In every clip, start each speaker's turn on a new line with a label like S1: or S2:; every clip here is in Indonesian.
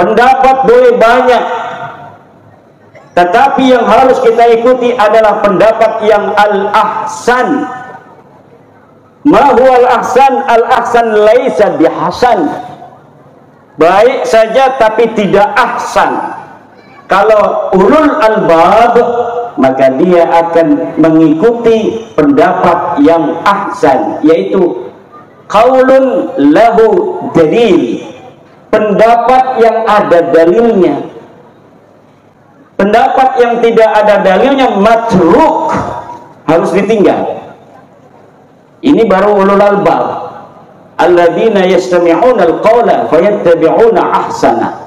S1: Pendapat boleh banyak, tetapi yang harus kita ikuti adalah pendapat yang al-ahsan. Ma huwa al-ahsan? Al-ahsan laisa bihasan. Baik saja tapi tidak ahsan. Kalau ulul albab, maka dia akan mengikuti pendapat yang ahsan, yaitu qaulun lahu dalil, pendapat yang ada dalilnya. Pendapat yang tidak ada dalilnya matruk, harus ditinggal. Ini baru ulul albab, alladzina yastami'una al-qawla fayattabi'una ahsana.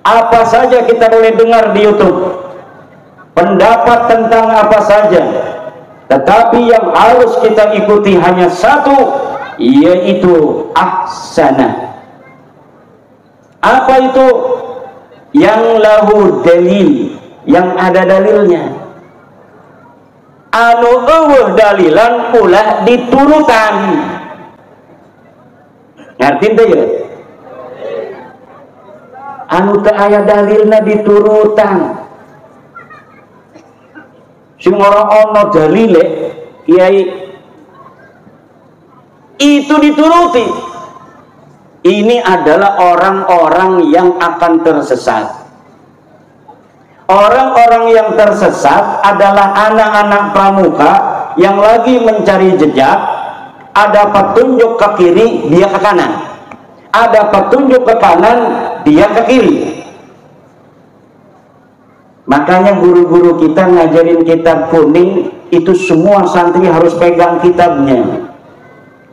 S1: Apa saja kita boleh dengar di YouTube, pendapat tentang apa saja, tetapi yang harus kita ikuti hanya satu, yaitu ahsana. Apa itu? Yang lahu dalil, yang ada dalilnya. Anu eueuh dalilan ulah diturutan. Ngerti teh ya? Anu teu aya dalilna diturutan. Sing ora ana dalile, kiai, itu dituruti. Ini adalah orang-orang yang akan tersesat. Orang-orang yang tersesat adalah anak-anak pramuka yang lagi mencari jejak. Ada petunjuk ke kiri, dia ke kanan. Ada petunjuk ke kanan, dia ke kiri. Makanya guru-guru kita ngajarin kitab kuning, itu semua santri harus pegang kitabnya.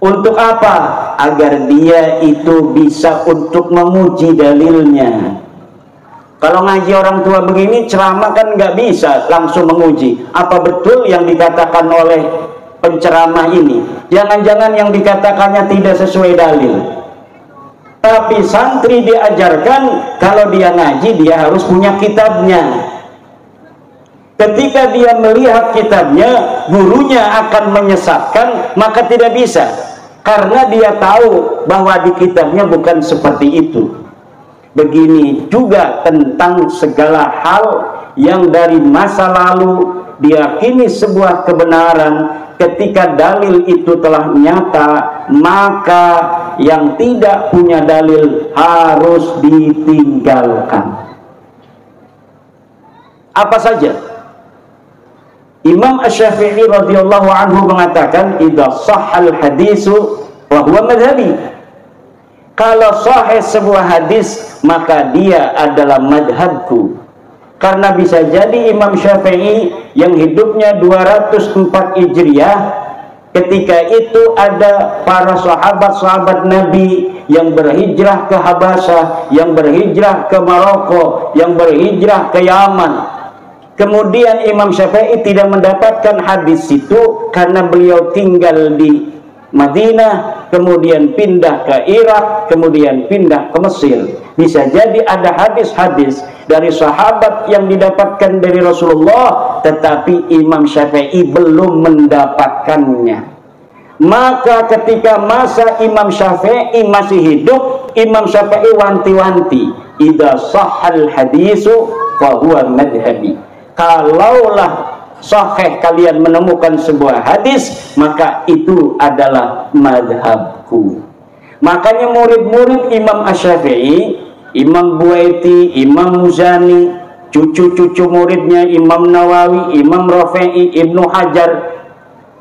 S1: Untuk apa? Agar dia itu bisa untuk memuji dalilnya. Kalau ngaji orang tua begini, ceramah kan nggak bisa langsung menguji apa betul yang dikatakan oleh penceramah ini. Jangan-jangan yang dikatakannya tidak sesuai dalil. Tapi santri diajarkan kalau dia ngaji, dia harus punya kitabnya. Ketika dia melihat kitabnya, gurunya akan menyesatkan, maka tidak bisa. Karena dia tahu bahwa di kitabnya bukan seperti itu. Begini juga tentang segala hal yang dari masa lalu diyakini sebuah kebenaran, ketika dalil itu telah nyata, maka yang tidak punya dalil harus ditinggalkan. Apa saja? Imam Asy-Syafi'i radhiyallahu anhu mengatakan, idza shahhal hadisu wa huwa madhhabi. Kalau sahih sebuah hadis, maka dia adalah madhabku. Karena bisa jadi Imam Syafi'i yang hidupnya 204 Hijriah, ketika itu ada para sahabat-sahabat Nabi yang berhijrah ke Habasyah, yang berhijrah ke Maroko, yang berhijrah ke Yaman. Kemudian Imam Syafi'i tidak mendapatkan hadis itu karena beliau tinggal di Madinah, kemudian pindah ke Irak, kemudian pindah ke Mesir. Bisa jadi ada hadis-hadis dari sahabat yang didapatkan dari Rasulullah, tetapi Imam Syafi'i belum mendapatkannya. Maka ketika masa Imam Syafi'i masih hidup, Imam Syafi'i wanti-wanti, idza shahhal hadisu fa huwa madhhabi. Kalaulah sahih kalian menemukan sebuah hadis, maka itu adalah madhabku. Makanya murid-murid Imam Asy-Syafi'i, Imam Buaiti, Imam Muzani, cucu-cucu muridnya Imam Nawawi, Imam Rafi'i, Ibnu Hajar,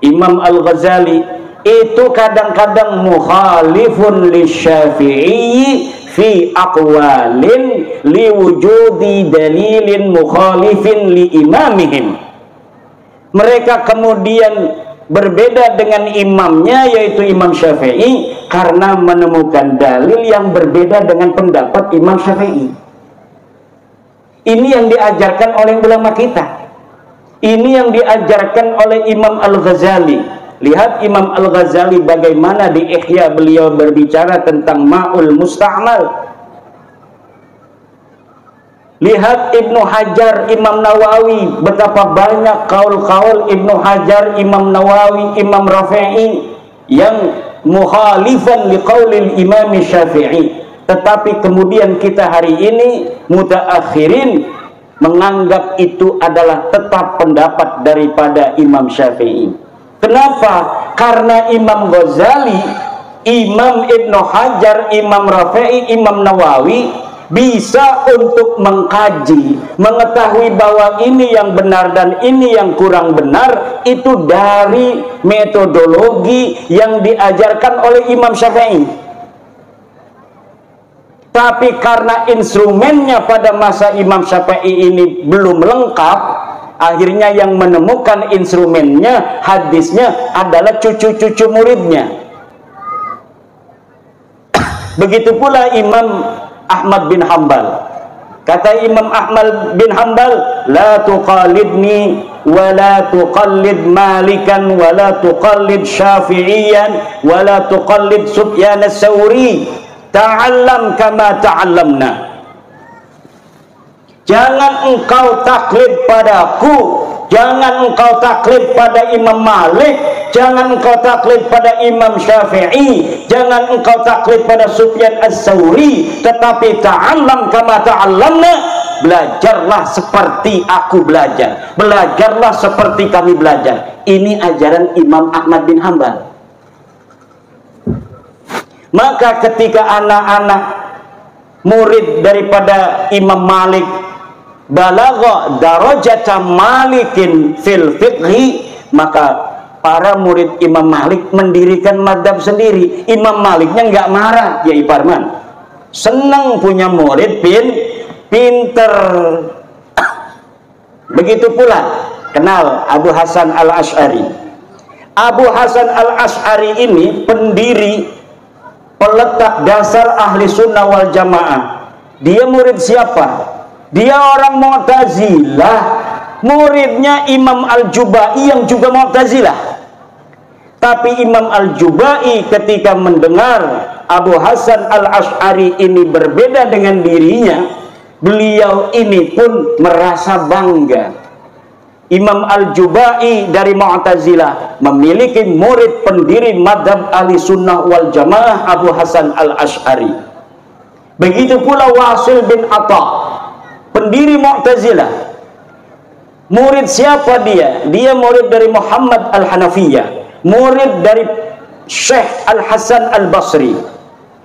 S1: Imam Al-Ghazali, itu kadang-kadang mukhalifun lisyafi'i fi aqwalin liwujudi dalilin mukhalifin li imamihim. Mereka kemudian berbeda dengan imamnya, yaitu Imam Syafi'i, karena menemukan dalil yang berbeda dengan pendapat Imam Syafi'i. Ini yang diajarkan oleh ulama kita. Ini yang diajarkan oleh Imam Al-Ghazali. Lihat Imam Al-Ghazali bagaimana di Ihya beliau berbicara tentang Ma'ul Musta'mal. Lihat Ibnu Hajar, Imam Nawawi, betapa banyak kaul-kaul Ibnu Hajar, Imam Nawawi, Imam Rafi'i yang mukhalifan liqaulil Imam Syafi'i. tetapi kemudian kita hari ini mutaakhirin menganggap itu adalah tetap pendapat daripada Imam Syafi'i. Kenapa? Karena Imam Ghazali, Imam Ibnu Hajar, Imam Rafi'i, Imam Nawawi bisa untuk mengkaji, mengetahui bahwa ini yang benar dan ini yang kurang benar, itu dari metodologi yang diajarkan oleh Imam Syafi'i. Tapi karena instrumennya pada masa Imam Syafi'i ini belum lengkap, akhirnya yang menemukan instrumennya, hadisnya adalah cucu-cucu muridnya. Begitu pula Imam Ahmad bin Hanbal. Kata Imam Ahmad bin Hanbal, la tuqalidni wa la tuqallid Malikan wa la tuqallid Syafi'iyan wa la tuqallid Sufyan as-Sawri, ta'allam kama ta'allamna. Jangan engkau taklid padaku, jangan engkau taklid pada Imam Malik, jangan engkau taklid pada Imam Syafi'i, jangan engkau taklid pada Sufyan as-Sawri, tetapi ta'allam kama ta'allamna, belajarlah seperti aku belajar, belajarlah seperti kami belajar. Ini ajaran Imam Ahmad bin Hanbal. Maka ketika anak-anak murid daripada Imam Malik balagha darajata Malikin fil fiqhi, maka para murid Imam Malik mendirikan madhab sendiri. Imam Maliknya nggak marah, ya Iparman, senang punya murid pinter. Begitu pula kenal Abu Hasan al-Asy'ari. Abu Hasan al-Asy'ari ini pendiri, peletak dasar ahli sunnah wal jamaah. Dia murid siapa? Dia orang Mu'tazilah, muridnya Imam Al-Jubai yang juga Mu'tazilah. Tapi Imam Al-Jubai ketika mendengar Abu Hasan al-Asy'ari ini berbeda dengan dirinya, beliau ini pun merasa bangga. Imam Al-Jubai dari Mu'tazilah memiliki murid pendiri madhab ahli sunnah wal jamaah, Abu Hasan al-Asy'ari. Begitu pula Wasil bin Atha, pendiri Mu'tazilah. Murid siapa dia? Dia murid dari Muhammad al-Hanafiyah, murid dari Syekh al-Hasan al-Basri.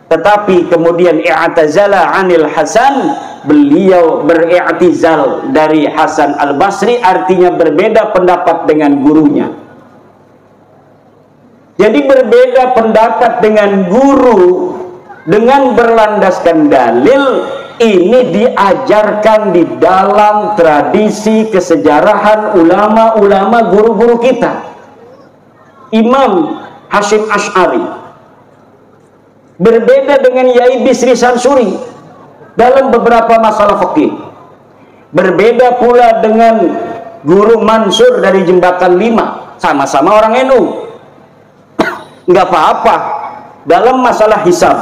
S1: Tetapi kemudian i'tazala anil Hasan, beliau beri'tizal dari Hasan al-Basri, artinya berbeda pendapat dengan gurunya. Jadi berbeda pendapat dengan guru dengan berlandaskan dalil, ini diajarkan di dalam tradisi kesejarahan ulama-ulama guru-guru kita. Imam Hashim Asy'ari berbeda dengan Yai Bisri Sansuri dalam beberapa masalah fikih. Berbeda pula dengan Guru Mansur dari Jembatan 5, sama-sama orang NU. Nggak apa-apa dalam masalah hisab.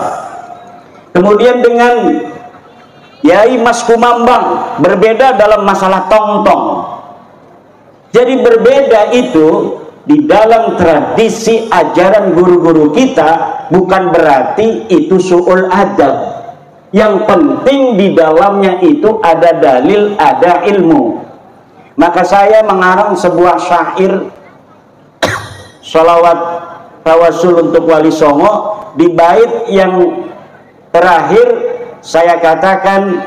S1: Kemudian dengan Yai Mas Kumambang berbeda dalam masalah tong-tong. Jadi berbeda itu di dalam tradisi ajaran guru-guru kita, bukan berarti itu su'ul adab. Yang penting di dalamnya itu ada dalil, ada ilmu. Maka saya mengarang sebuah syair sholawat tawasul untuk Wali Songo. Di bait yang terakhir saya katakan,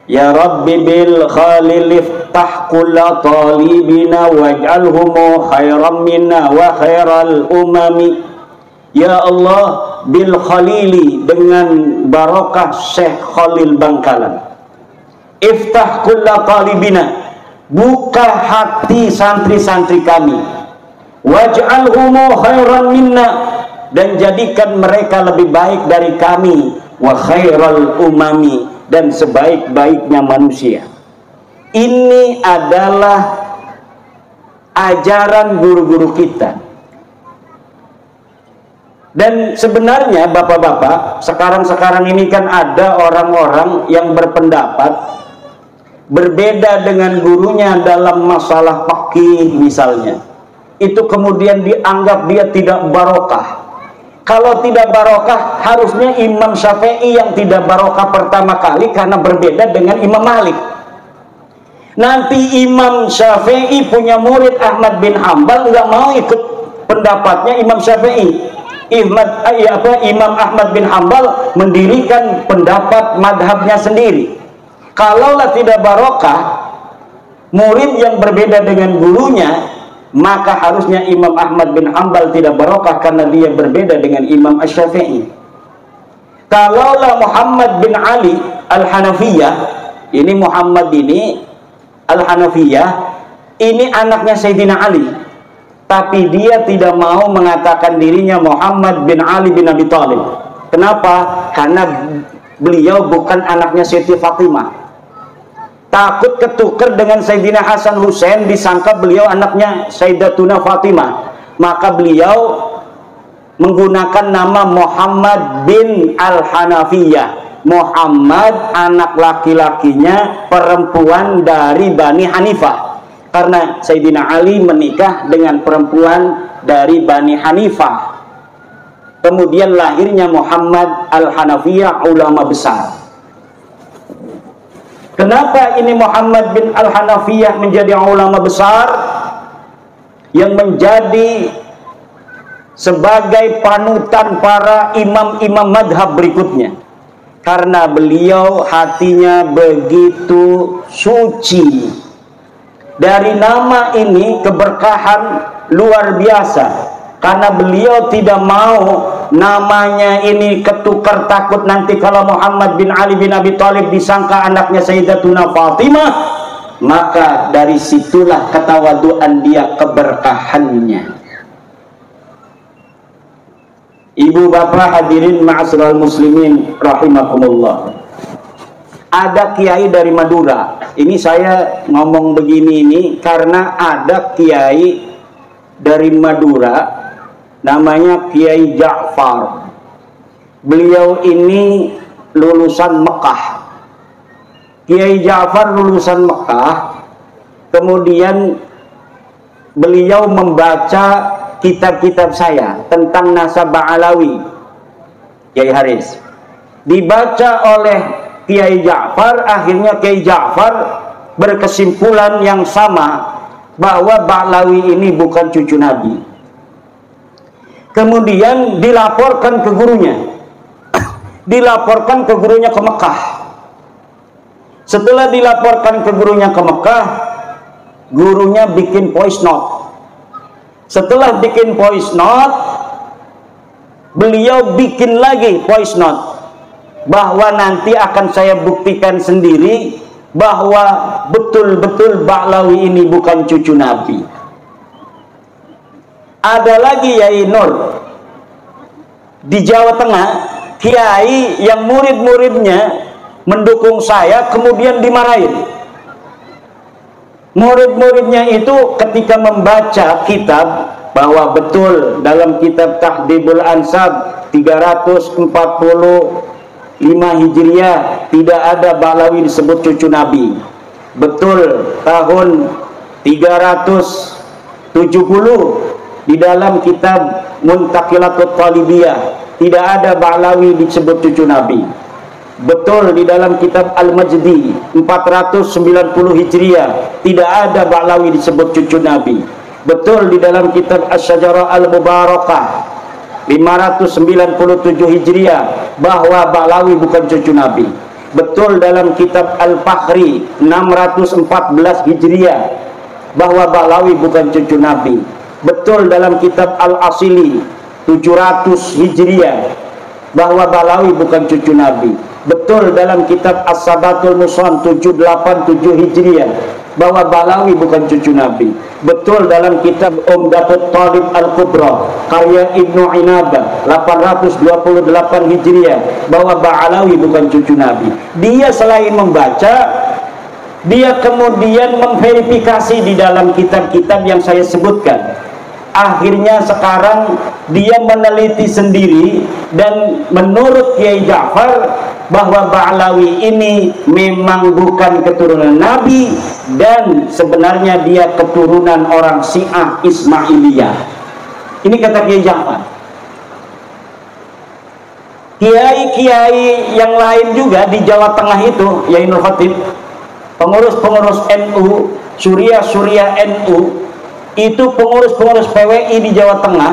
S1: ya Rabbi bil khalil iftah kulla talibina waj'alhumu khairan minna wa khairal umami. Ya Allah, bil khalili, dengan barokah Syekh Khalil Bangkalan, iftah kulla talibina, buka hati santri-santri kami, waj'alhumu khairan minna, dan jadikan mereka lebih baik dari kami, wa khairal umami, dan sebaik-baiknya manusia. Ini adalah ajaran guru-guru kita. Dan sebenarnya bapak-bapak, sekarang ini kan ada orang-orang yang berpendapat berbeda dengan gurunya dalam masalah fikih misalnya. Itu kemudian dianggap dia tidak barokah. Kalau tidak barokah, harusnya Imam Syafi'i yang tidak barokah pertama kali karena berbeda dengan Imam Malik. Nanti Imam Syafi'i punya murid Ahmad bin Hambal nggak mau ikut pendapatnya Imam Syafi'i. Imam Ahmad bin Hambal mendirikan pendapat madhabnya sendiri. Kalaulah tidak barokah, murid yang berbeda dengan gurunya, maka harusnya Imam Ahmad bin Hambal tidak barokah karena dia berbeda dengan Imam Asy-Syafi'i. Kalaulah Muhammad bin Ali Al-Hanafiyah, ini Muhammad ini Al-Hanafiyah, ini anaknya Sayyidina Ali, tapi dia tidak mau mengatakan dirinya Muhammad bin Ali bin Abi Thalib. Kenapa? Karena beliau bukan anaknya Siti Fatimah. Takut ketukar dengan Sayyidina Hasan Hussein, disangka beliau anaknya Sayyidatuna Fatimah. Maka beliau menggunakan nama Muhammad bin Al-Hanafiyah. Muhammad anak laki-lakinya perempuan dari Bani Hanifah. Karena Sayyidina Ali menikah dengan perempuan dari Bani Hanifah. Kemudian lahirnya Muhammad Al-Hanafiyah, ulama besar. Kenapa ini Muhammad bin Al-Hanafiyah menjadi ulama besar yang menjadi sebagai panutan para imam-imam madhab berikutnya? Karena beliau hatinya begitu suci. Dari nama ini keberkahan luar biasa. Karena beliau tidak mau namanya ini ketukar, takut nanti kalau Muhammad bin Ali bin Abi Thalib disangka anaknya Sayyidatuna Fatimah. Maka dari situlah ketawaduan dia, keberkahannya. Ibu bapak hadirin ma'asyiral muslimin rahimakumullah. Ada kiai dari Madura. Ini saya ngomong begini ini karena ada kiai dari Madura, namanya Kiai Ja'far. Beliau ini lulusan Mekah. Kiai Ja'far lulusan Mekah. Kemudian beliau membaca kitab-kitab saya tentang nasabah Alawi, Kiai Haris. Dibaca oleh Kiai Ja'far, akhirnya Kiai Ja'far berkesimpulan yang sama, bahwa Ba'lawi ini bukan cucu Nabi. Kemudian dilaporkan ke gurunya. Dilaporkan ke gurunya ke Mekah. Setelah dilaporkan ke gurunya ke Mekah, gurunya bikin voice note. Setelah bikin voice note, beliau bikin lagi voice note, bahwa nanti akan saya buktikan sendiri bahwa betul-betul Ba'lawi ini bukan cucu Nabi. Ada lagi Yai Nur di Jawa Tengah, kiai yang murid-muridnya mendukung saya kemudian dimarahin. Murid-muridnya itu ketika membaca kitab, bahwa betul dalam kitab Tahdhibul Ansab 345 Hijriah tidak ada Ba'lawi disebut cucu Nabi. Betul tahun 370 di dalam kitab Muntaqilatut Talibiyah tidak ada Ba'lawi disebut cucu Nabi. Betul di dalam kitab Al-Majdi 490 Hijriah tidak ada Ba'lawi disebut cucu Nabi. Betul di dalam kitab Asy-Syajarah Al-Mubarakah 597 Hijriah bahwa Ba'lawi bukan cucu Nabi. Betul dalam kitab Al-Fakhri 614 Hijriah bahwa Ba'lawi bukan cucu Nabi. Betul dalam kitab Al-Asili 700 Hijriah bahwa Ba'lawi bukan cucu Nabi. Betul dalam kitab As-Sabatul Musan 787 Hijriah bahwa Ba'lawi bukan cucu Nabi. Betul dalam kitab Umdatut Talib Al-Kubra karya Ibnu Inabah 828 Hijriah bahwa Ba'lawi bukan cucu Nabi. Dia selain membaca, dia kemudian memverifikasi di dalam kitab-kitab yang saya sebutkan. Akhirnya sekarang dia meneliti sendiri, dan menurut Kiai Ja'far bahwa Ba'lawi ini memang bukan keturunan Nabi, dan sebenarnya dia keturunan orang Syiah Ismailiyah. Ini kata Kiai Ja'far. Kiai-kiai yang lain juga di Jawa Tengah itu, Yainul Khatib, pengurus-pengurus NU, Surya NU, itu pengurus-pengurus PWI di Jawa Tengah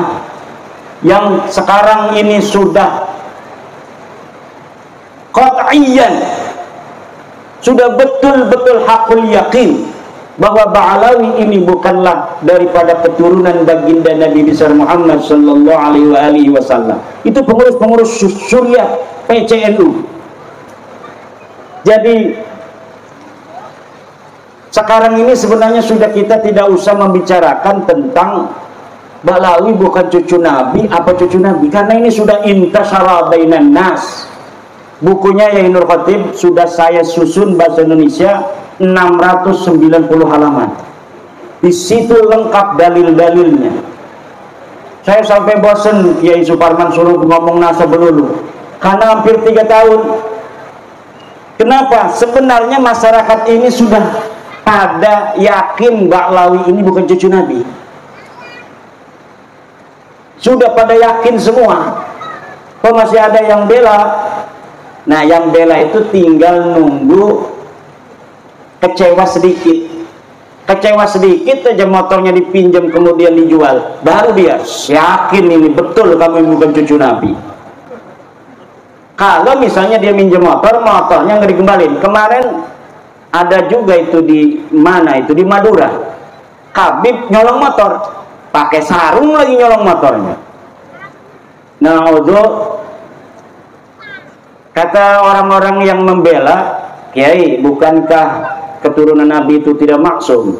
S1: yang sekarang ini sudah qat'iyan, sudah betul-betul hakul yakin bahwa Ba'alawi ini bukanlah daripada keturunan baginda Nabi besar Muhammad sallallahu alaihi wasallam. Itu pengurus-pengurus Surya PCNU. Jadi sekarang ini sebenarnya sudah kita tidak usah membicarakan tentang Ba'alawi bukan cucu Nabi apa cucu Nabi, karena ini sudah intasyara bainan nas. Bukunya Yainul Khatib sudah saya susun bahasa Indonesia 690 halaman. Di situ lengkap dalil-dalilnya. Saya sampai bosan Kiai Suparman suruh ngomong nasab melulu, karena hampir 3 tahun. Kenapa? Sebenarnya masyarakat ini sudah pada yakin Ba'alawi ini bukan cucu Nabi. Sudah pada yakin semua. Kok masih ada yang bela? Nah, yang bela itu tinggal nunggu kecewa sedikit aja motornya dipinjam kemudian dijual, baru dia yakin ini betul kamu bukan cucu Nabi. Kalau misalnya dia minjem motornya nggak dikembalin. Kemarin ada juga itu di mana itu, di Madura, Habib nyolong motor, pakai sarung lagi nyolong motornya. Nah, kata orang-orang yang membela, Kiai, bukankah keturunan Nabi itu tidak maksum?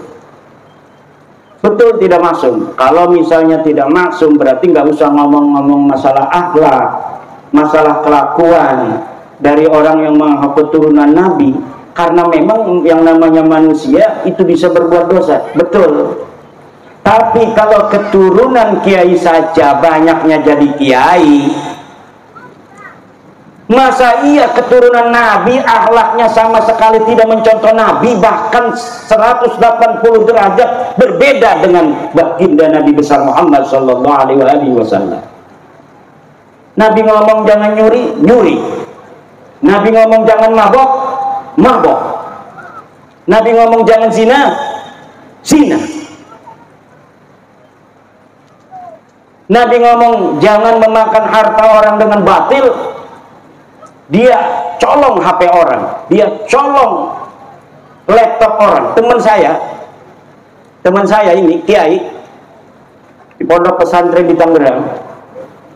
S1: Betul, tidak maksum. Kalau misalnya tidak maksum, berarti nggak usah ngomong-ngomong masalah akhlak, masalah kelakuan dari orang yang mengaku keturunan Nabi, karena memang yang namanya manusia itu bisa berbuat dosa. Betul. Tapi kalau keturunan kiai saja banyaknya jadi kiai, masa iya keturunan Nabi akhlaknya sama sekali tidak mencontoh Nabi, bahkan 180 derajat berbeda dengan baginda Nabi besar Muhammad sallallahu alaihi wasallam. Nabi ngomong jangan nyuri, nyuri. Nabi ngomong jangan mabok, mabok. Nabi ngomong jangan zina, zina. Nabi ngomong jangan memakan harta orang dengan batil, dia colong HP orang, dia colong laptop orang. Teman saya ini kiai di pondok pesantren di Tangerang,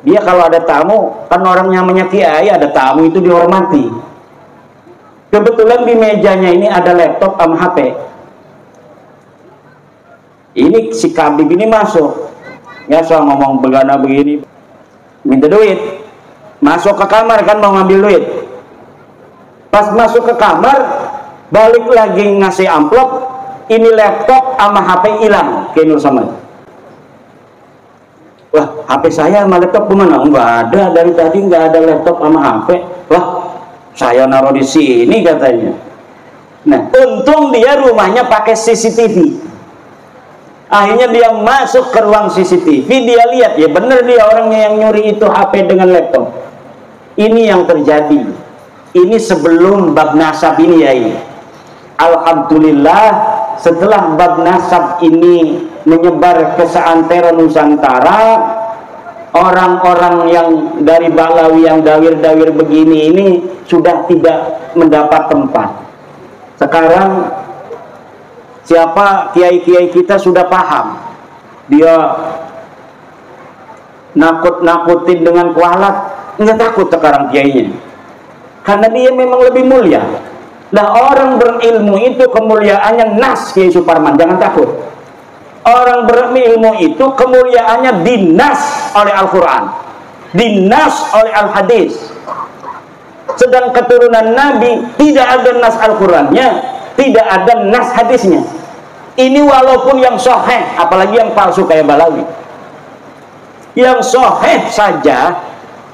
S1: dia kalau ada tamu, kan orang namanya kiai, ada tamu itu dihormati. Kebetulan di mejanya ini ada laptop sama HP. Ini si Kabib ini masuk, ya soal ngomong begana begini, minta duit. Masuk ke kamar kan mau ngambil duit. Pas masuk ke kamar, balik lagi ngasih amplop, ini laptop sama HP hilang ke Nur Samad. Wah, HP saya sama laptop kemana? Enggak ada, dari tadi nggak ada laptop sama HP. Wah, saya naruh di sini katanya. Nah, untung dia rumahnya pakai CCTV. Akhirnya dia masuk ke ruang CCTV, dia lihat, ya bener dia orangnya yang nyuri itu HP dengan laptop. Ini yang terjadi. Ini sebelum bab nasab ini ya ini. Alhamdulillah setelah bab nasab ini menyebar ke seantero Nusantara, orang-orang yang dari Ba'alawi yang dawir-dawir begini ini sudah tidak mendapat tempat. Sekarang siapa kiai-kiai kita sudah paham, dia nakut-nakutin dengan kualat, nggak takut sekarang kiainya, karena dia memang lebih mulia. Nah, orang berilmu itu kemuliaannya nas, Kiai Suparman, jangan takut. Orang berilmu itu kemuliaannya dinas oleh Al-Quran, dinas oleh Al-Hadis. Sedang keturunan Nabi tidak ada nas Al-Qurannya, tidak ada nas hadisnya. Ini walaupun yang sahih, apalagi yang palsu kayak Ba'alawi. Yang sahih saja,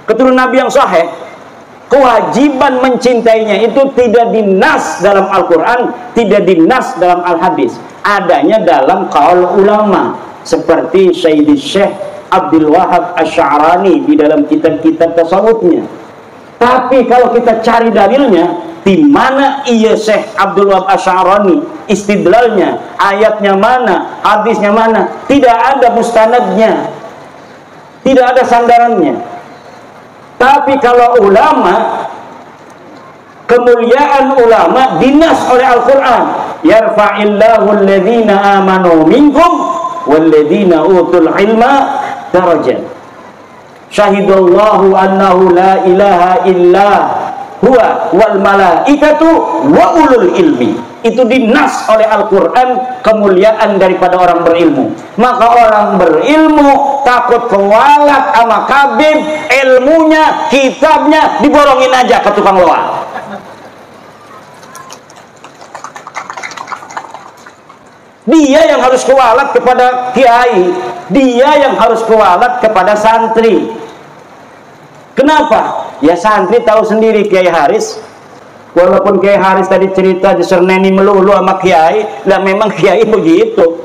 S1: keturunan Nabi yang sahih, kewajiban mencintainya itu tidak dinas dalam Al-Quran, tidak dinas dalam Al-Hadis, adanya dalam qaul ulama seperti Syekh Abdul Wahab Asy'arani di dalam kitab-kitab tasawufnya. Tapi kalau kita cari dalilnya, di mana iya Syekh Abdul Wahab Asy'arani istidlalnya, ayatnya mana, hadisnya mana? Tidak ada mustanadnya, tidak ada sandarannya. Tapi kalau ulama, kemuliaan ulama dinas oleh Al-Quran. Yarfa'illahu alladhina amanu minkum walladhina utul ilma darajat. Syahidallahu annahu la ilaha illa huwa wal malaikatu wa ulul ilmi. Itu dinas oleh Al-Quran, kemuliaan daripada orang berilmu. Maka orang berilmu takut kewalat sama kabin, ilmunya, kitabnya diborongin aja ke tukang loak. Dia yang harus kewalat kepada kiai, dia yang harus kewalat kepada santri. Kenapa? Ya santri tahu sendiri Kiai Haris. Walaupun Kiai Haris tadi cerita diserneni melulu sama kiai, lah memang kiai begitu.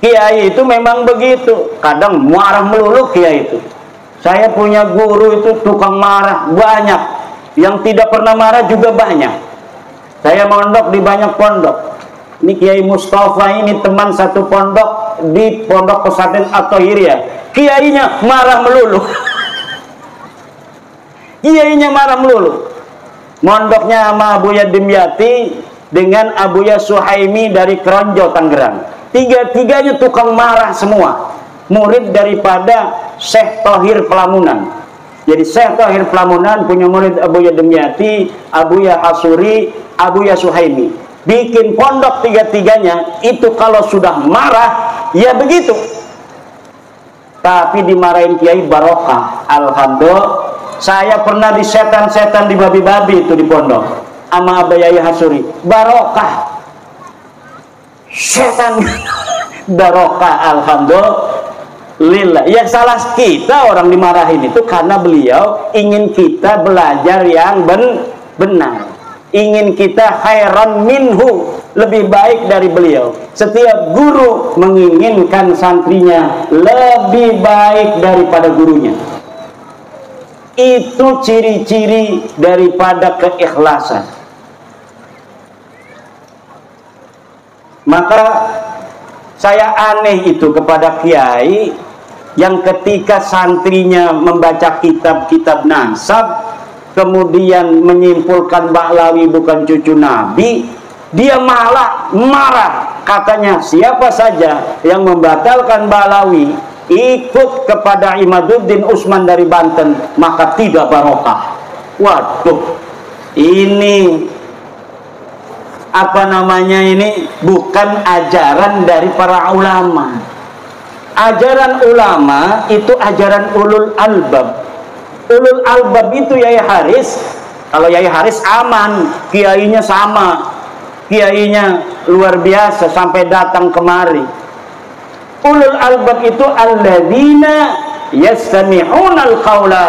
S1: Kiai itu memang begitu. Kadang marah melulu kiai itu. Saya punya guru itu tukang marah banyak. Yang tidak pernah marah juga banyak. Saya mondok di banyak pondok. Ini Kiai Mustafa ini teman satu pondok di Pondok Pesantren At-Thahiriyah. Kiainya marah melulu. Kiainya marah melulu. Mondoknya sama Abuya Dimyati dengan Abuya Suhaimi dari Kronjo, Tangerang. Tiga-tiganya tukang marah semua. Murid daripada Syekh Thohir Pelamunan. Jadi Syekh Thohir Pelamunan punya murid Abuya Dimyati, Abuya Hasuri, Abuya Suhaimi. Bikin pondok tiga-tiganya itu kalau sudah marah ya begitu. Tapi dimarahin kiai barokah. Alhamdulillah. Saya pernah di setan-setan di babi-babi itu di pondok sama Abayai Hasuri. Barokah. Setan barokah. Alhamdulillah. Yang salah kita orang dimarahin itu karena beliau ingin kita belajar yang benar. Ingin kita khairan minhu, lebih baik dari beliau. Setiap guru menginginkan santrinya lebih baik daripada gurunya. Itu ciri-ciri daripada keikhlasan. Maka saya aneh itu kepada kiai yang ketika santrinya membaca kitab-kitab nasab, kemudian menyimpulkan Bahlawi bukan cucu Nabi, dia malah marah. Katanya siapa saja yang membatalkan Bahlawi ikut kepada Imaduddin Usman dari Banten, maka tidak barokah. Waduh, ini apa namanya, ini bukan ajaran dari para ulama. Ajaran ulama itu ajaran ulul albab. Ulul albab itu Yai Haris. Kalau Yai Haris aman, kiainya sama, kiainya luar biasa sampai datang kemari. Ulul albab itu alladzina yastami'una al-qaula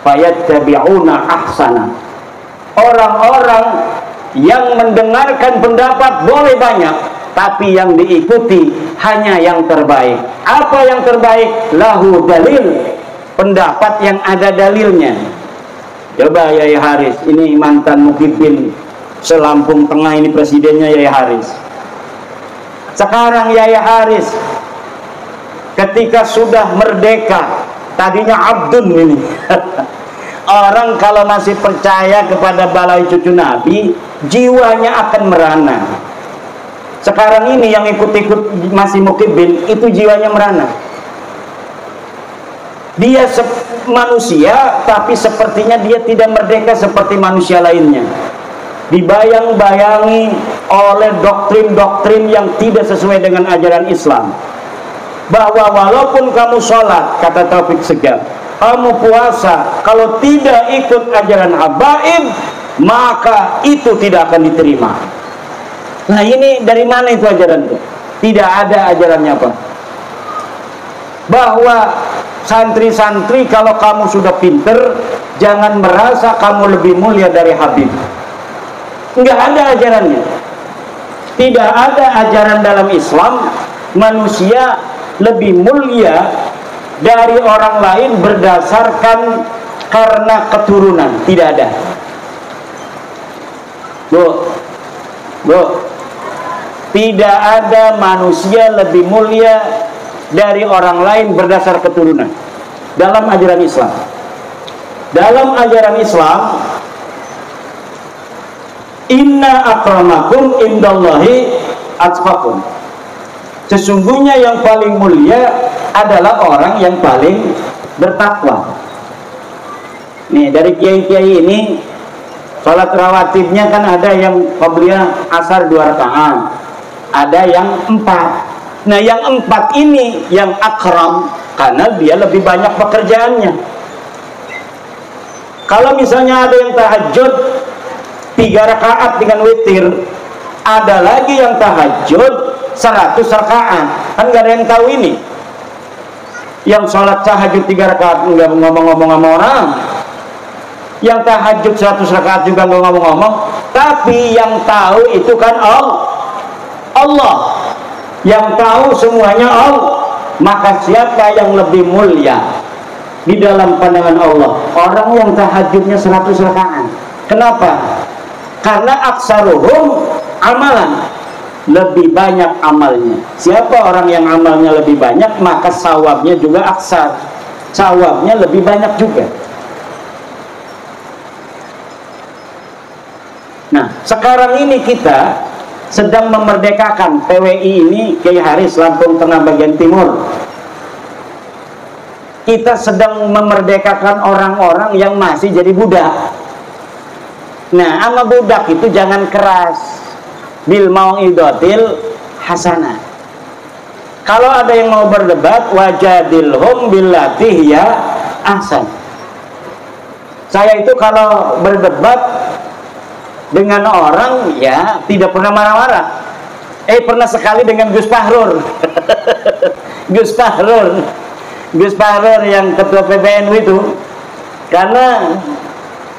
S1: fayattabi'una ahsana. Orang-orang yang mendengarkan pendapat boleh banyak, tapi yang diikuti hanya yang terbaik. Apa yang terbaik? Lahu dalil, pendapat yang ada dalilnya. Coba Yai Haris, ini mantan Mukhibin Selampung Tengah, ini presidennya Yai Haris. Sekarang Yai Haris ketika sudah merdeka, tadinya abdun ini. Orang kalau masih percaya kepada Bahlawi cucu Nabi, jiwanya akan merana. Sekarang ini yang ikut-ikut masih Mukhibin, itu jiwanya merana. Dia manusia, tapi sepertinya dia tidak merdeka seperti manusia lainnya. Dibayang-bayangi oleh doktrin-doktrin yang tidak sesuai dengan ajaran Islam. Bahwa walaupun kamu sholat, kata Taufik Segar, kamu puasa, kalau tidak ikut ajaran habaib, maka itu tidak akan diterima. Nah ini dari mana itu ajaran itu? Tidak ada ajarannya apa? Bahwa santri-santri kalau kamu sudah pinter, jangan merasa kamu lebih mulia dari Habib. Enggak ada ajarannya. Tidak ada ajaran dalam Islam manusia lebih mulia dari orang lain berdasarkan karena keturunan, tidak ada. Bu, tidak ada manusia lebih mulia dari orang lain berdasar keturunan dalam ajaran Islam. Dalam ajaran Islam, inna akramakum indallahi atqakum. Sesungguhnya yang paling mulia adalah orang yang paling bertakwa. Nih, dari kiai-kiai ini sholat rawatibnya kan ada yang qabliyah asar 2 rakaat, ada yang 4. Nah, yang 4 ini yang akram karena dia lebih banyak pekerjaannya. Kalau misalnya ada yang tahajud 3 rakaat dengan witir, ada lagi yang tahajud 100 rakaat, kan gak ada yang tahu ini. Yang sholat tahajud 3 rakaat nggak ngomong-ngomong sama orang, yang tahajud 100 rakaat juga nggak ngomong-ngomong, tapi yang tahu itu kan Allah, yang tahu semuanya Allah. Maka siapa yang lebih mulia di dalam pandangan Allah? Orang yang tahajudnya 100 rakaat. Kenapa? Karena aksaruhum amalan, lebih banyak amalnya. Siapa orang yang amalnya lebih banyak, maka sawabnya juga aksar, sawabnya lebih banyak juga. Nah, sekarang ini kita sedang memerdekakan PWI ini, Kiai Haris Lampung Tengah bagian timur. Kita sedang memerdekakan orang-orang yang masih jadi budak. Nah, sama budak itu jangan keras. Bil mau'idatil hasanah. Kalau ada yang mau berdebat, wajadilhum billati hiya ahsan. Saya itu kalau berdebat dengan orang, ya tidak pernah marah-marah. Pernah sekali dengan Gus Fahrur. Gus Fahrur yang ketua PBNU itu, karena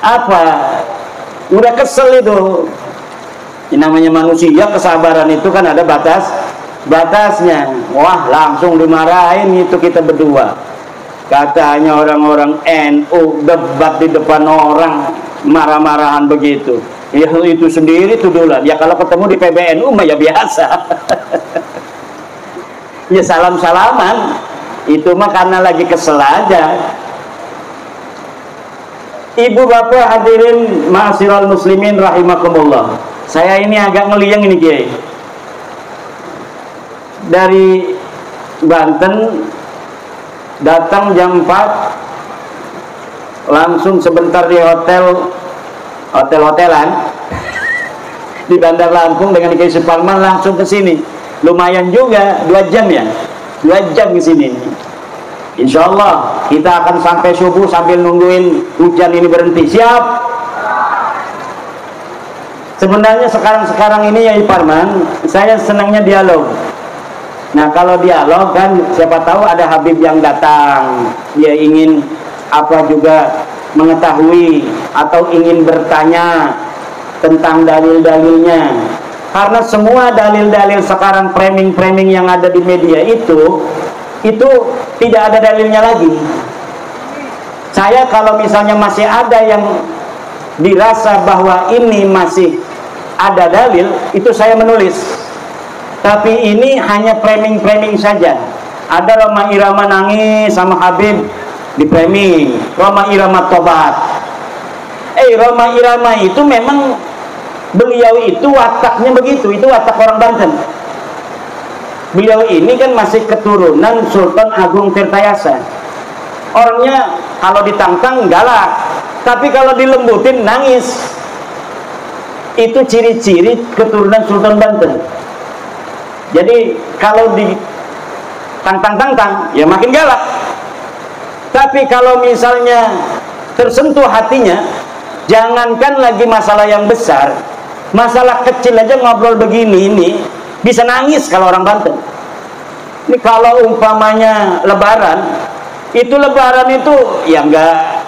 S1: apa? Udah kesel itu. Ini namanya manusia, kesabaran itu kan ada batasnya. Wah, langsung dimarahin itu kita berdua. Katanya orang-orang NU debat di depan orang, marah-marahan begitu. Ya itu sendiri tudulan. Ya kalau ketemu di PBNU mah ya biasa. Ya salam-salaman. Itu mah karena lagi kesel aja. Ibu bapak hadirin ma'asyiral muslimin rahimakumullah. Saya ini agak ngeliang ini Kiai. Dari Banten datang jam 4, langsung sebentar di hotel-hotelan di Bandar Lampung dengan Kiai Suparman, langsung ke sini. Lumayan juga 2 jam ya. 2 jam ke sini. Insya Allah kita akan sampai subuh sambil nungguin hujan ini berhenti. Siap? Sebenarnya sekarang ini ya Parman, saya senangnya dialog. Nah kalau dialog kan siapa tahu ada Habib yang datang, dia ingin apa juga mengetahui atau ingin bertanya tentang dalil-dalilnya. Karena semua dalil-dalil sekarang, framing-framing yang ada di media itu tidak ada dalilnya lagi. Saya kalau misalnya masih ada yang dirasa bahwa ini masih ada dalil, itu saya menulis. Tapi ini hanya framing-framing saja. Ada Roma Irama nangis sama Habib di framing, Roma Irama tobat. Roma Irama itu memang beliau itu wataknya begitu, itu watak orang Banten. Beliau ini kan masih keturunan Sultan Agung Tirtayasa. Orangnya kalau ditantang galak, tapi kalau dilembutin nangis. Itu ciri-ciri keturunan Sultan Banten. Jadi kalau ditantang-tantang ya makin galak. Tapi kalau misalnya tersentuh hatinya, jangankan lagi masalah yang besar, masalah kecil aja ngobrol begini ini bisa nangis kalau orang Banten. Ini kalau umpamanya lebaran itu ya enggak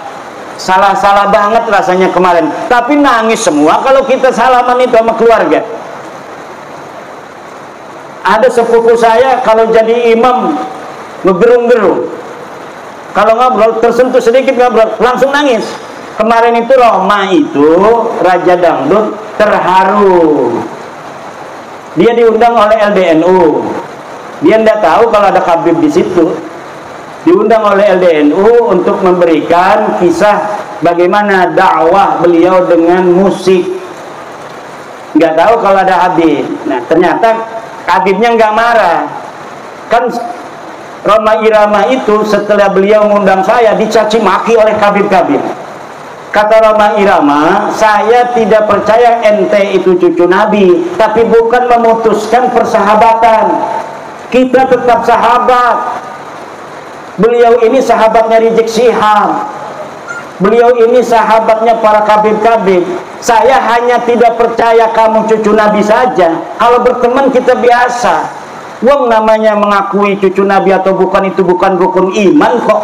S1: salah-salah banget rasanya kemarin, tapi nangis semua kalau kita salaman itu sama keluarga. Ada sepupu saya kalau jadi imam ngegerung-gerung, Kalau ngobrol, tersentuh sedikit ngobrol, langsung nangis. Kemarin itu Roma itu, Raja Dangdut terharu. Dia diundang oleh LDNU. Dia tidak tahu kalau ada Habib di situ. Diundang oleh LDNU untuk memberikan kisah bagaimana dakwah beliau dengan musik. Nggak tahu kalau ada Habib. Nah, ternyata Habibnya nggak marah. Kan Roma Irama itu setelah beliau mengundang saya dicaci maki oleh Habib-Habib. Kata Roma Irama, saya tidak percaya ente itu cucu Nabi, tapi bukan memutuskan persahabatan. Kita tetap sahabat. Beliau ini sahabatnya Rizik Syihab. Beliau ini sahabatnya para kabib-kabib. Saya hanya tidak percaya kamu cucu Nabi saja. Kalau berteman kita biasa. Wong namanya mengakui cucu Nabi atau bukan itu bukan rukun iman kok.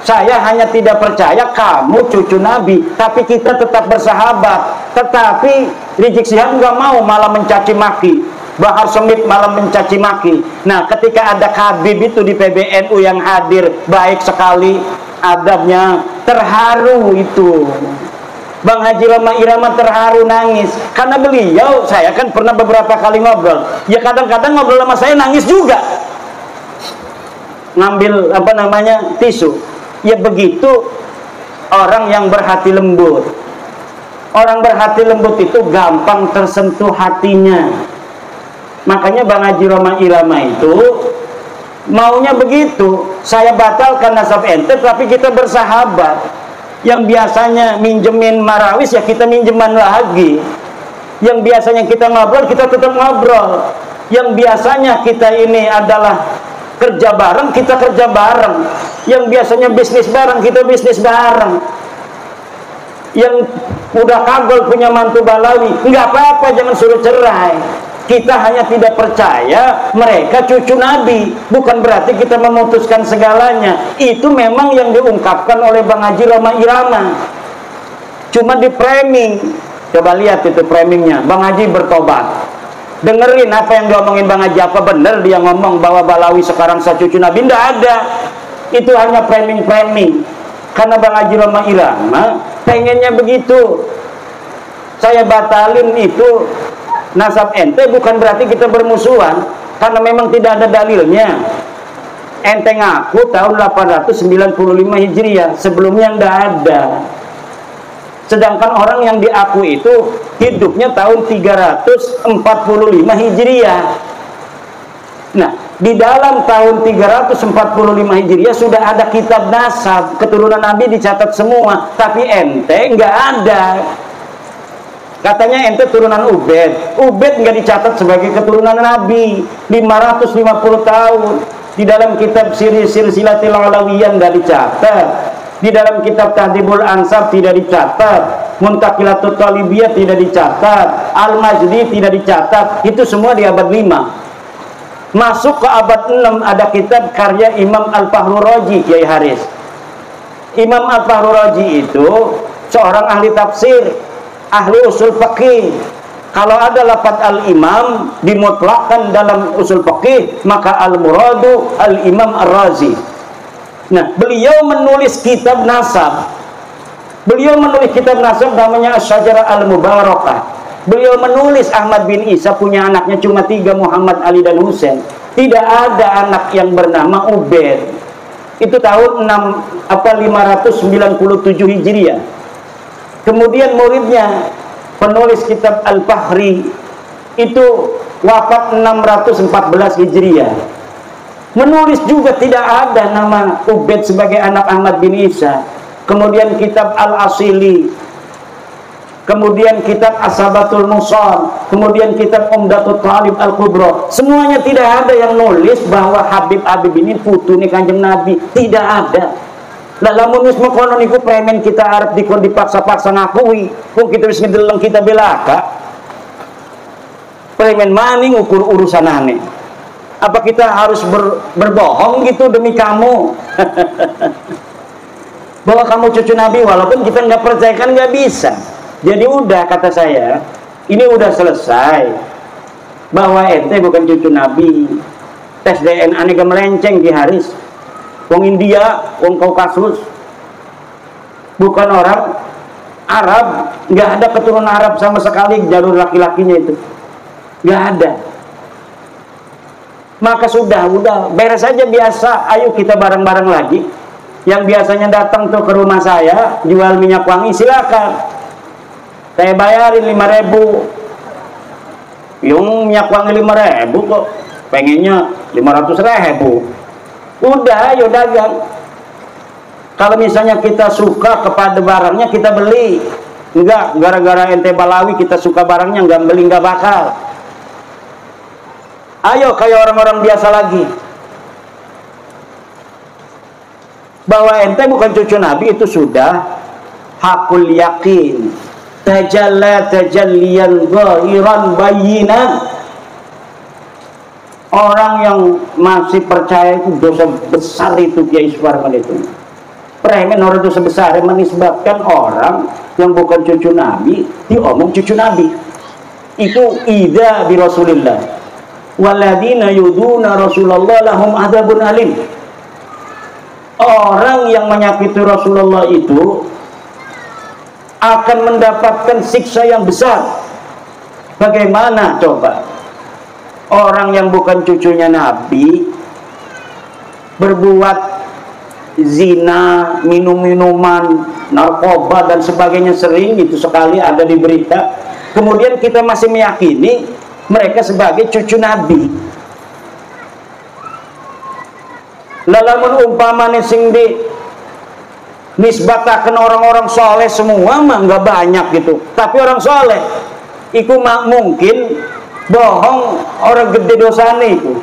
S1: Saya hanya tidak percaya kamu cucu Nabi, tapi kita tetap bersahabat. Tetapi Rizik Syihab nggak mau, malah mencaci maki. Bahar Smith malah mencaci maki. Nah, ketika ada Habib itu di PBNU yang hadir, baik sekali adabnya, terharu itu. Bang Haji Roma Irama terharu nangis karena beliau, saya kan pernah beberapa kali ngobrol, ya kadang-kadang ngobrol sama saya nangis juga, ngambil apa namanya tisu. Ya begitu orang yang berhati lembut. Orang berhati lembut itu gampang tersentuh hatinya. Makanya Bang Haji Roma Irama itu maunya begitu. Saya batalkan nasab ente, tapi kita bersahabat. Yang biasanya minjemin marawis, ya kita minjeman lagi. Yang biasanya kita ngobrol, kita tetap ngobrol. Yang biasanya kita ini adalah kerja bareng, kita kerja bareng. Yang biasanya bisnis bareng, kita bisnis bareng. Yang udah kagol punya mantu Balawi, nggak apa-apa, jangan suruh cerai. Kita hanya tidak percaya mereka cucu Nabi. Bukan berarti kita memutuskan segalanya. Itu memang yang diungkapkan oleh Bang Haji Roma Irama. Cuma di framing. Coba lihat itu framingnya. Bang Haji bertobat. Dengerin apa yang diomongin Bang Haji. Apa benar dia ngomong bahwa Balawi sekarang cucu Nabi? Tidak ada. Itu hanya framing-framing. Karena Bang Haji Roma Irama pengennya begitu. Saya batalin itu nasab ente, bukan berarti kita bermusuhan, karena memang tidak ada dalilnya. Ente ngaku tahun 895 Hijriah, sebelumnya tidak ada. Sedangkan orang yang diaku itu hidupnya tahun 345 Hijriah. Nah, di dalam tahun 345 Hijriah sudah ada kitab nasab, keturunan Nabi dicatat semua, tapi ente nggak ada. Katanya ente turunan Ubed. Ubed nggak dicatat sebagai keturunan Nabi. 550 tahun. Di dalam kitab Silsilatul Alawiyah nggak dicatat. Di dalam kitab Tahdhibul Ansab tidak dicatat. Muntaqilatut Talibiyah tidak dicatat. Al-Majdi tidak dicatat. Itu semua di abad 5. Masuk ke abad 6 ada kitab karya Imam Al-Fahru Raji, Kiai Haris. Imam Al-Fahru Raji itu seorang ahli tafsir, ahli usul fikih. Kalau ada lafaz al-imam dimutlakkan dalam usul fikih, maka al-muradu al-imam ar-Razi. Nah, beliau menulis kitab nasab. Beliau menulis kitab nasab namanya Asy-Syajarah Al-Mubarakah. Beliau menulis Ahmad bin Isa punya anaknya cuma 3, Muhammad, Ali, dan Husain. Tidak ada anak yang bernama Ubed. Itu tahun 597 Hijriah. Kemudian muridnya, penulis kitab Al-Fahri, itu wafat 614 Hijriah. Menulis juga tidak ada nama Ubed sebagai anak Ahmad bin Isa. Kemudian kitab Al-Asili, kemudian kitab Asabatul Musal, kemudian kitab Umdatul Talib Al-Kubra. Semuanya tidak ada yang nulis bahwa Habib ini putune Kanjeng Nabi. Tidak ada. Lah lamun wis mengkono niku premen kita arep dipaksa-paksa ngakui, kok kita wis ngedeleng kita belaka. Premen maning ukur urusanane. Apa kita harus berbohong gitu demi kamu? Bahwa kamu cucu Nabi, walaupun kita nggak percaya kan nggak bisa. Jadi udah, kata saya, ini udah selesai. Bahwa ente bukan cucu Nabi. Tes DNA ini melenceng di Haris. wong India, wong Kaukasus, bukan orang Arab, nggak ada keturunan Arab sama sekali jalur laki-lakinya itu, nggak ada. Maka sudah beres saja biasa. Ayo kita bareng-bareng lagi. Yang biasanya datang tuh ke rumah saya jual minyak wangi, silakan. Saya bayarin 5.000. Yung minyak wangi 5.000 kok, pengennya 500.000. Udah, ayo dagang. Kalau misalnya kita suka kepada barangnya, kita beli. Enggak, gara-gara ente Balawi kita suka barangnya, enggak beli, enggak bakal. Ayo kayak orang-orang biasa lagi. Bahwa ente bukan cucu Nabi itu sudah hakul yakin. Tajalla tajalliyan zahiran bayinan. Orang yang masih percaya itu dosa besar itu, Kiai Suparman itu. Premen orang dosa besar yang menisbatkan orang yang bukan cucu Nabi diomong cucu Nabi. Itu idza bi Rasulillah. Waladina yuduna Rasulullah lahum adzabun alim. Orang yang menyakiti Rasulullah itu akan mendapatkan siksa yang besar. Bagaimana coba orang yang bukan cucunya Nabi berbuat zina, minum-minuman, narkoba dan sebagainya, sering itu sekali ada di berita. Kemudian kita masih meyakini mereka sebagai cucu Nabi. Lalamun umpamane sing di nisbataken orang-orang soleh semua mah nggak banyak gitu, tapi orang soleh iku mungkin bohong, orang gede dosane itu.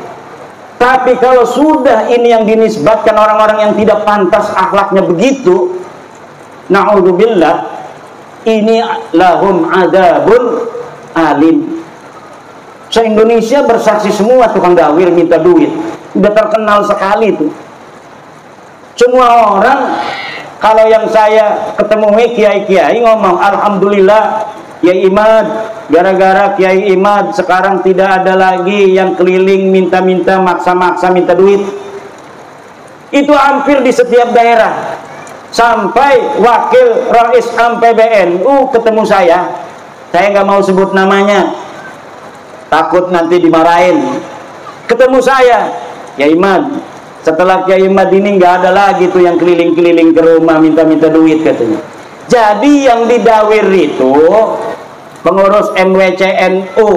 S1: Tapi kalau sudah ini yang dinisbatkan orang-orang yang tidak pantas akhlaknya begitu, na'udzubillah, ini lahum adzabun alim. Se-Indonesia bersaksi semua tukang dawir minta duit, udah terkenal sekali itu. Semua orang, kalau yang saya ketemu kiai-kiai ngomong, alhamdulillah Kiai Imad, gara-gara Kiai Imad sekarang tidak ada lagi yang keliling minta-minta, maksa-maksa minta duit. Itu hampir di setiap daerah. Sampai wakil Rais Am PBNU ketemu saya nggak mau sebut namanya, takut nanti dimarahin. Ketemu saya, Kiai Imad, setelah Kiai Imad ini nggak ada lagi tuh yang keliling-keliling ke rumah minta-minta duit katanya. Jadi yang didawir itu pengurus MWCNU,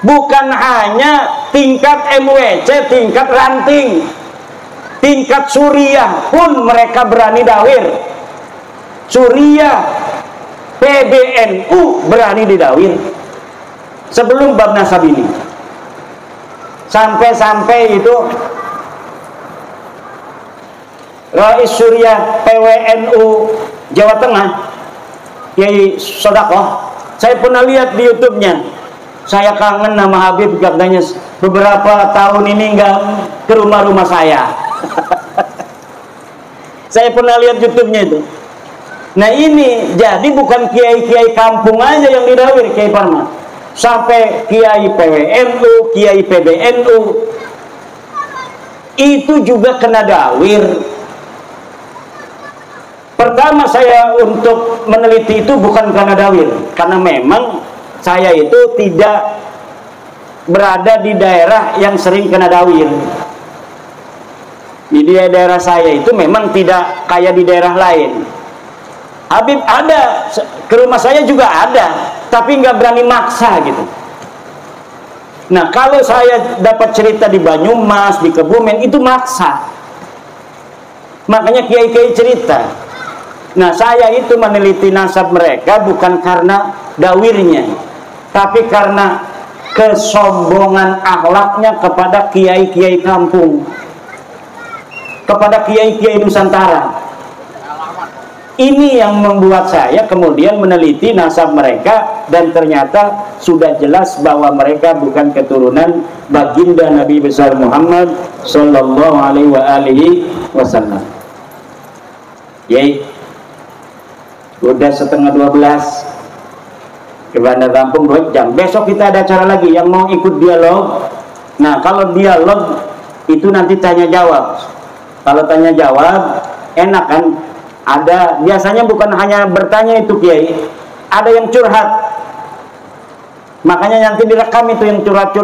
S1: bukan hanya tingkat MWC, tingkat ranting, tingkat Suriah pun mereka berani dawir. Suriah, PBNU berani didawir sebelum bab nasab ini. Sampai-sampai itu Rais Suriah PWNU Jawa Tengah, Kiai Sodakoh, saya pernah lihat di YouTube-nya. Saya kangen nama Habib, katanya beberapa tahun ini nggak ke rumah-rumah saya. Saya pernah lihat YouTube-nya itu. Nah ini jadi bukan kiai-kiai kampung aja yang didawir, Kiai Parman, sampai kiai PWNU, kiai PBNU itu juga kena dawir. Pertama saya untuk meneliti itu bukan karena dawir, karena memang saya itu tidak berada di daerah yang sering kena dawir. Di daerah saya itu memang tidak kayak di daerah lain. Habib ada, ke rumah saya juga ada, tapi nggak berani maksa gitu. Nah kalau saya dapat cerita di Banyumas, di Kebumen, itu maksa. Makanya kiai-kiai cerita. Nah saya itu meneliti nasab mereka bukan karena dawirnya, tapi karena kesombongan akhlaknya kepada kiai-kiai kampung, kepada kiai-kiai Nusantara. Ini yang membuat saya kemudian meneliti nasab mereka, dan ternyata sudah jelas bahwa mereka bukan keturunan baginda Nabi besar Muhammad sallallahu alaihi wasallam. Yai, udah 11:30 ke Bandar Lampung 2 jam. Besok kita ada acara lagi yang mau ikut dialog. Nah kalau dialog itu nanti tanya jawab. Kalau tanya jawab enak kan? Ada biasanya bukan hanya bertanya itu Kiai, ada yang curhat. Makanya nanti direkam itu yang curhat-curhat.